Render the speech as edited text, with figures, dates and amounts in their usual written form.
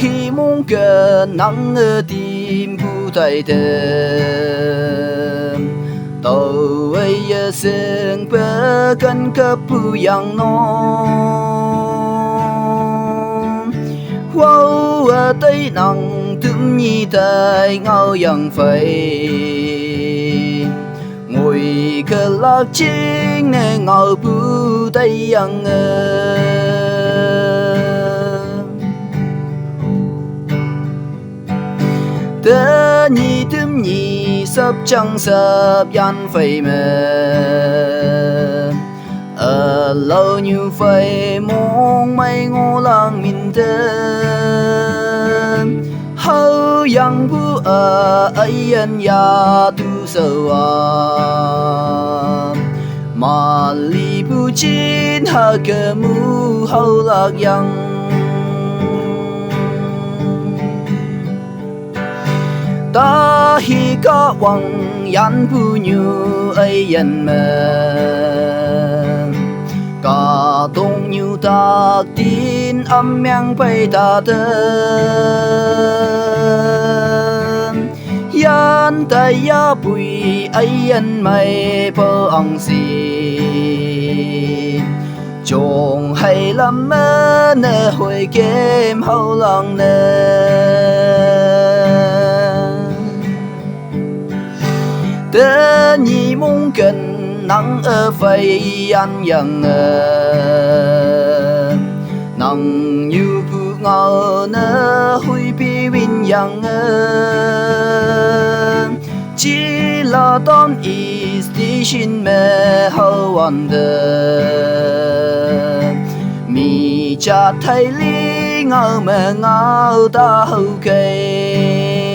khi muốn cần nắng ở tim bu tay thơm tàu ấy sương bơ cần cấp bu yang non wow ở tây nắng thấm nhi tay ngao yang phải ngồi cờ lạc chính nè ngao bu tay yang tớ nhị thấm nhị sắp trăng sắp yan phải mờ ở lâu như phải mong mây ngô lang min tơ hâu yang bu ở ấy anh ya tu sâu mà li bu chín ha cơ mu hâu lạc yang ta hi có quăng yan bu như ấy yan mờ cả tung như ta tin âm yang bay ta tên yan ta ya bùi ấy yan mày bơ ông xì chồng hay lắm mơ nè hồi game hậu lòng nè tớ nhị muốn cần nắng ở phải anh yang nắng như bu ngao nơ hui bi win yang chỉ là đón is station mẹ hậu anh mi cha thấy lý ngao mẹ ngao ta hậu cây